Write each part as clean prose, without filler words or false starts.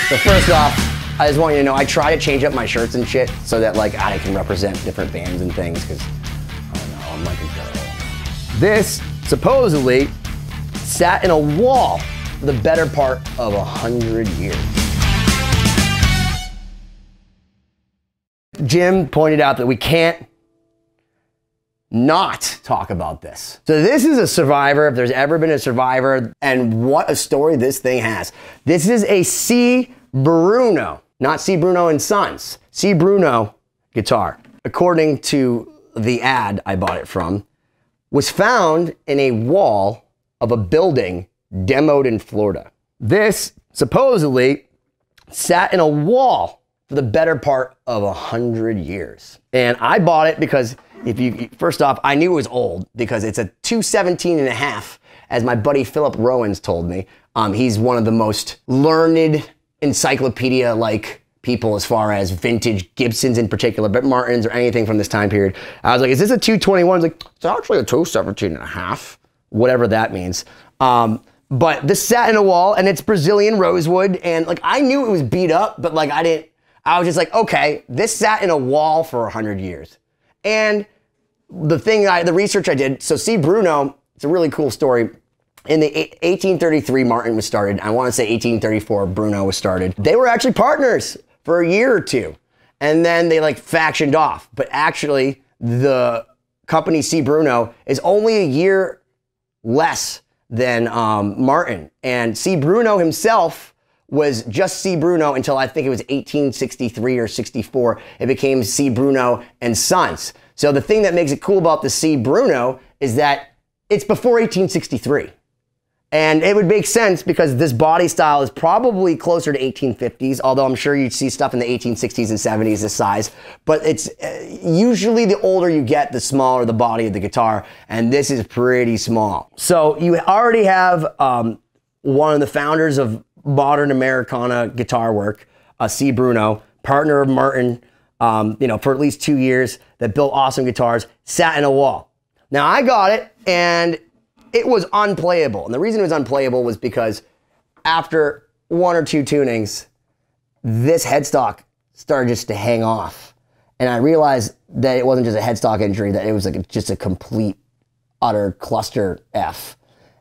So first off, I just want you to know I try to change up my shirts and shit so that like I can represent different bands and things because I don't know, I'm like a girl. This supposedly sat in a wall for the better part of 100 years. Jim pointed out that we can't not talk about this. So this is a survivor, if there's ever been a survivor, and what a story this thing has. This is a C Bruno, not C Bruno and Sons, C Bruno guitar. According to the ad I bought it from, was found in a wall of a building demoed in Florida. This supposedly sat in a wall for the better part of 100 years. And I bought it because first off, I knew it was old because it's a 217.5, as my buddy Philip Rowans told me. He's one of the most learned encyclopedia-like people as far as vintage Gibsons in particular, but Martins or anything from this time period. I was like, is this a 221? He's like, it's actually a 217.5, whatever that means. But this sat in a wall and it's Brazilian rosewood, and like I knew it was beat up, but like I was just like, okay, this sat in a wall for 100 years. And the research I did, so C Bruno, it's a really cool story. In the 1833, Martin was started. I want to say 1834, Bruno was started. They were actually partners for a year or two. And then they like factioned off. But actually, the company C Bruno is only a year less than Martin. And C Bruno himself was just C Bruno until I think it was 1863 or 64. It became C Bruno and Sons. So the thing that makes it cool about the C Bruno is that it's before 1863. And it would make sense because this body style is probably closer to 1850s, although I'm sure you'd see stuff in the 1860s and 70s this size. But it's usually the older you get, the smaller the body of the guitar. And this is pretty small. So you already have one of the founders of modern Americana guitar work, C Bruno, partner of Martin, for at least 2 years, that built awesome guitars, sat in a wall. Now I got it and it was unplayable. And the reason it was unplayable was because after 1 or 2 tunings, this headstock started just to hang off. And I realized that it wasn't just a headstock injury, that it was like just a complete, utter cluster F.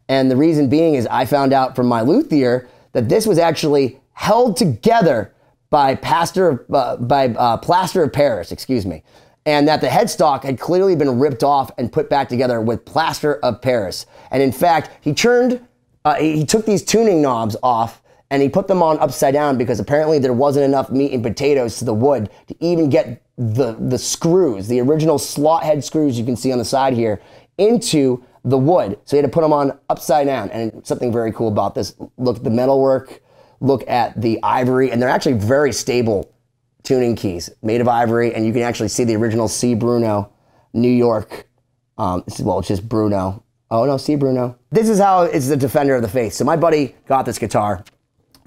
And the reason being is I found out from my luthier that this was actually held together by plaster of Paris, excuse me, and that the headstock had clearly been ripped off and put back together with plaster of Paris. And in fact, he took these tuning knobs off and he put them on upside down because apparently there wasn't enough meat and potatoes to the wood to even get the screws, the original slot head screws you can see on the side here, into the wood. So he had to put them on upside down. And something very cool about this, look at the metalwork, look at the ivory, and they're actually very stable tuning keys made of ivory, and you can actually see the original C Bruno, New York. It's just Bruno. Oh no, C Bruno. This is how it's the defender of the faith. So my buddy got this guitar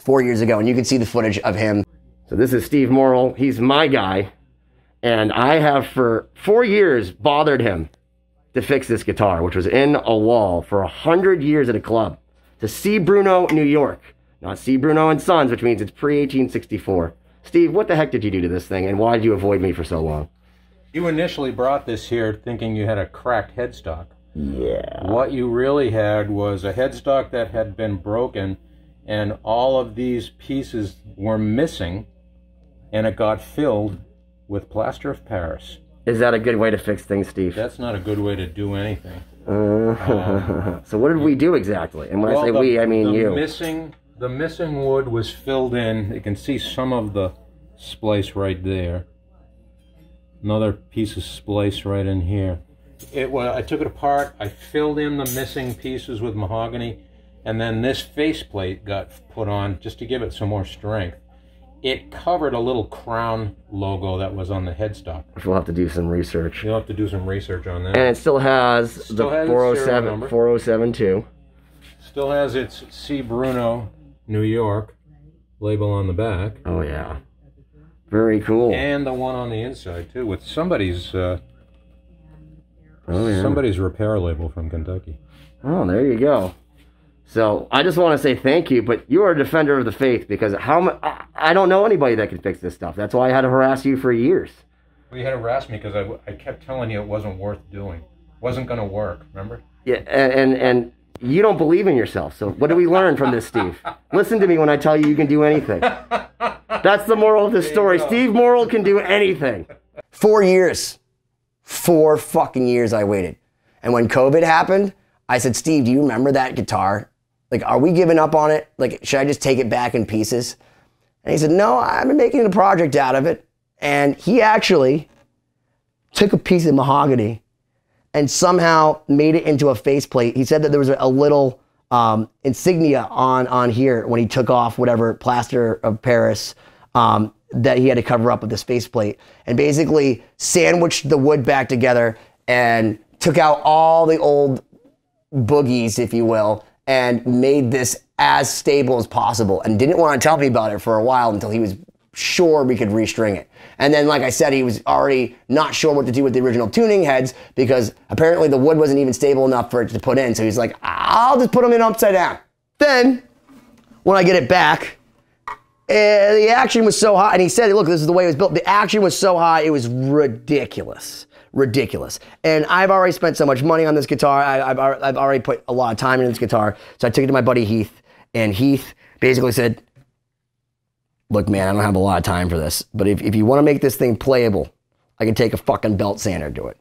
4 years ago, and you can see the footage of him. So this is Steve Morrill. He's my guy, and I have for 4 years bothered him to fix this guitar, which was in a wall for 100 years at a club. To C Bruno, New York, not C Bruno and Sons, which means it's pre-1864. Steve, what the heck did you do to this thing, and why did you avoid me for so long? You initially brought this here thinking you had a cracked headstock. Yeah. What you really had was a headstock that had been broken, and all of these pieces were missing, and it got filled with plaster of Paris. Is that a good way to fix things, Steve? That's not a good way to do anything. So what did we do exactly? And when I say we, I mean you. The missing wood was filled in. You can see some of the splice right there. Another piece of splice right in here. I took it apart. I filled in the missing pieces with mahogany, and then this faceplate got put on just to give it some more strength. It covered a little crown logo that was on the headstock. We'll have to do some research. You'll have to do some research on that. And it still has the 4072. Still has its C Bruno, New York label on the back. Oh yeah, very cool. And the one on the inside too, with somebody's somebody's repair label from Kentucky. Oh, there you go. So I just want to say thank you, but you are a defender of the faith because I don't know anybody that can fix this stuff. That's why I had to harass you for years. Well, you had to harass me because I kept telling you it wasn't worth doing. Wasn't going to work, remember? Yeah, and you don't believe in yourself. So what do we learn from this, Steve? Listen to me when I tell you can do anything. That's the moral of this story. Steve Morrill can do anything. 4 years. 4 fucking years I waited. And when COVID happened, I said, Steve, do you remember that guitar? Like, are we giving up on it? Like, should I just take it back in pieces? And he said, no, I've been making a project out of it. And he actually took a piece of mahogany and somehow made it into a faceplate. He said that there was a little insignia on here when he took off whatever plaster of Paris that he had to cover up with this faceplate, and basically sandwiched the wood back together and took out all the old boogies, if you will, and made this as stable as possible, and didn't want to tell me about it for a while until he was sure we could restring it. And then, like I said, he was already not sure what to do with the original tuning heads because apparently the wood wasn't even stable enough for it to put in. So he's like, I'll just put them in upside down. Then, when I get it back, the action was so high, and he said, look, this is the way it was built. The action was so high, it was ridiculous. Ridiculous. And I've already spent so much money on this guitar. I've already put a lot of time into this guitar. So I took it to my buddy Heath, and Heath basically said, look, man, I don't have a lot of time for this, but if you want to make this thing playable, I can take a fucking belt sander to it.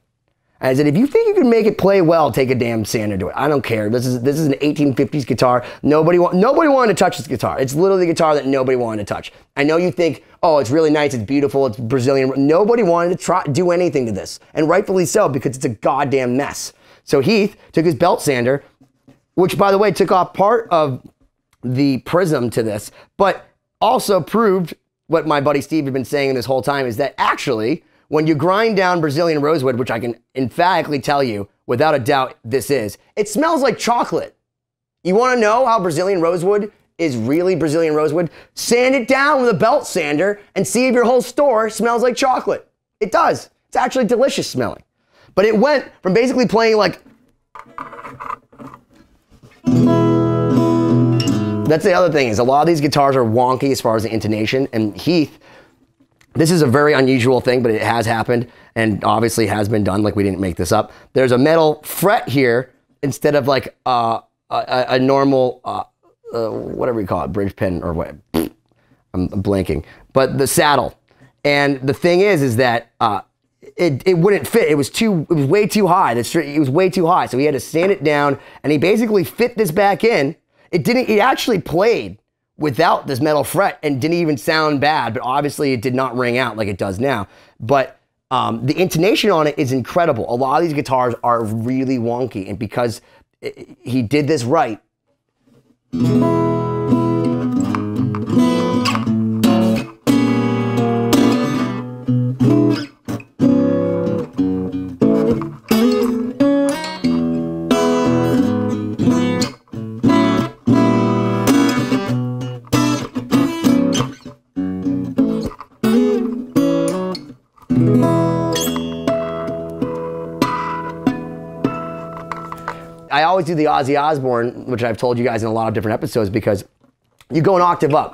And I said, if you think you can make it play well, take a damn sander to it. I don't care. This is an 1850s guitar. Nobody wanted to touch this guitar. It's literally the guitar that nobody wanted to touch. I know you think, oh, it's really nice, it's beautiful, it's Brazilian. Nobody wanted to do anything to this, and rightfully so, because it's a goddamn mess. So Heath took his belt sander, which, by the way, took off part of the prism to this, but also proved what my buddy Steve had been saying this whole time, is that actually, when you grind down Brazilian rosewood, which I can emphatically tell you, without a doubt this is, it smells like chocolate. You want to know how Brazilian rosewood is really Brazilian rosewood? Sand it down with a belt sander and see if your whole store smells like chocolate. It does. It's actually delicious smelling. But it went from basically playing like... That's the other thing, is a lot of these guitars are wonky as far as the intonation, and Heath, this is a very unusual thing, but it has happened, and obviously has been done, like we didn't make this up. There's a metal fret here instead of like a normal, whatever you call it, bridge pin or what, I'm blanking, but the saddle. And the thing is that it wouldn't fit. It was way too high. It was way too high, so he had to sand it down, and he basically fit this back in. It actually played without this metal fret and didn't even sound bad, but obviously it did not ring out like it does now. But the intonation on it is incredible. A lot of these guitars are really wonky, and because he did this right. I always do the Ozzy Osbourne, which I've told you guys in a lot of different episodes, because you go an octave up.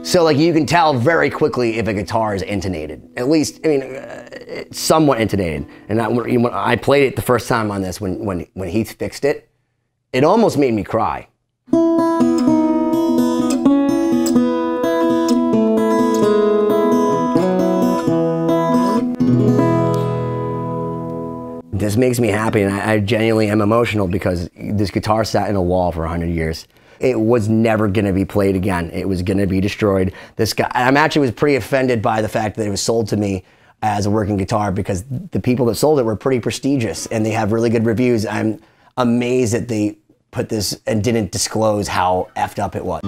So like you can tell very quickly if a guitar is intonated. At least, I mean, it's somewhat intonated. And when I played it the first time on this, when Heath fixed it, it almost made me cry. This makes me happy, and I genuinely am emotional because this guitar sat in a wall for 100 years. It was never gonna be played again. It was gonna be destroyed. This guy, I actually was pretty offended by the fact that it was sold to me as a working guitar, because the people that sold it were pretty prestigious and they have really good reviews. I'm amazed that they put this and didn't disclose how effed up it was.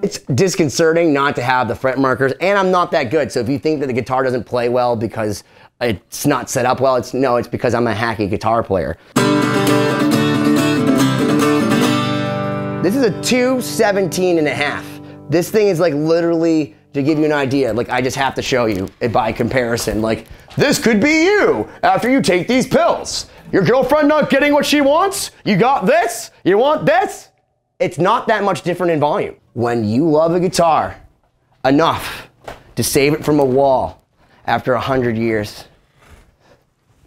It's disconcerting not to have the fret markers, and I'm not that good. So if you think that the guitar doesn't play well because it's not set up well, it's because I'm a hacky guitar player. This is a 217.5. This thing is like literally, to give you an idea, like I just have to show you it by comparison. Like, this could be you after you take these pills. Your girlfriend not getting what she wants? You got this? You want this? It's not that much different in volume. When you love a guitar enough to save it from a wall after 100 years,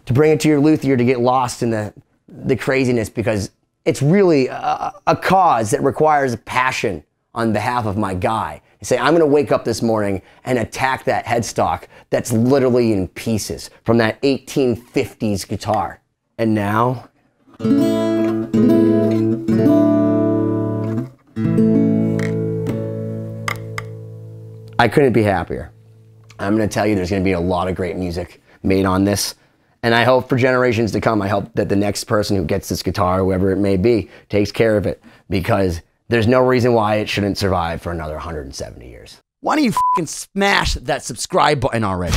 to bring it to your luthier to get lost in the craziness, because it's really a cause that requires passion on behalf of my guy. You say, I'm gonna wake up this morning and attack that headstock that's literally in pieces from that 1850s guitar. And now, I couldn't be happier. I'm gonna tell you there's gonna be a lot of great music made on this. And I hope for generations to come, I hope that the next person who gets this guitar, whoever it may be, takes care of it, because there's no reason why it shouldn't survive for another 170 years. Why don't you fucking smash that subscribe button already?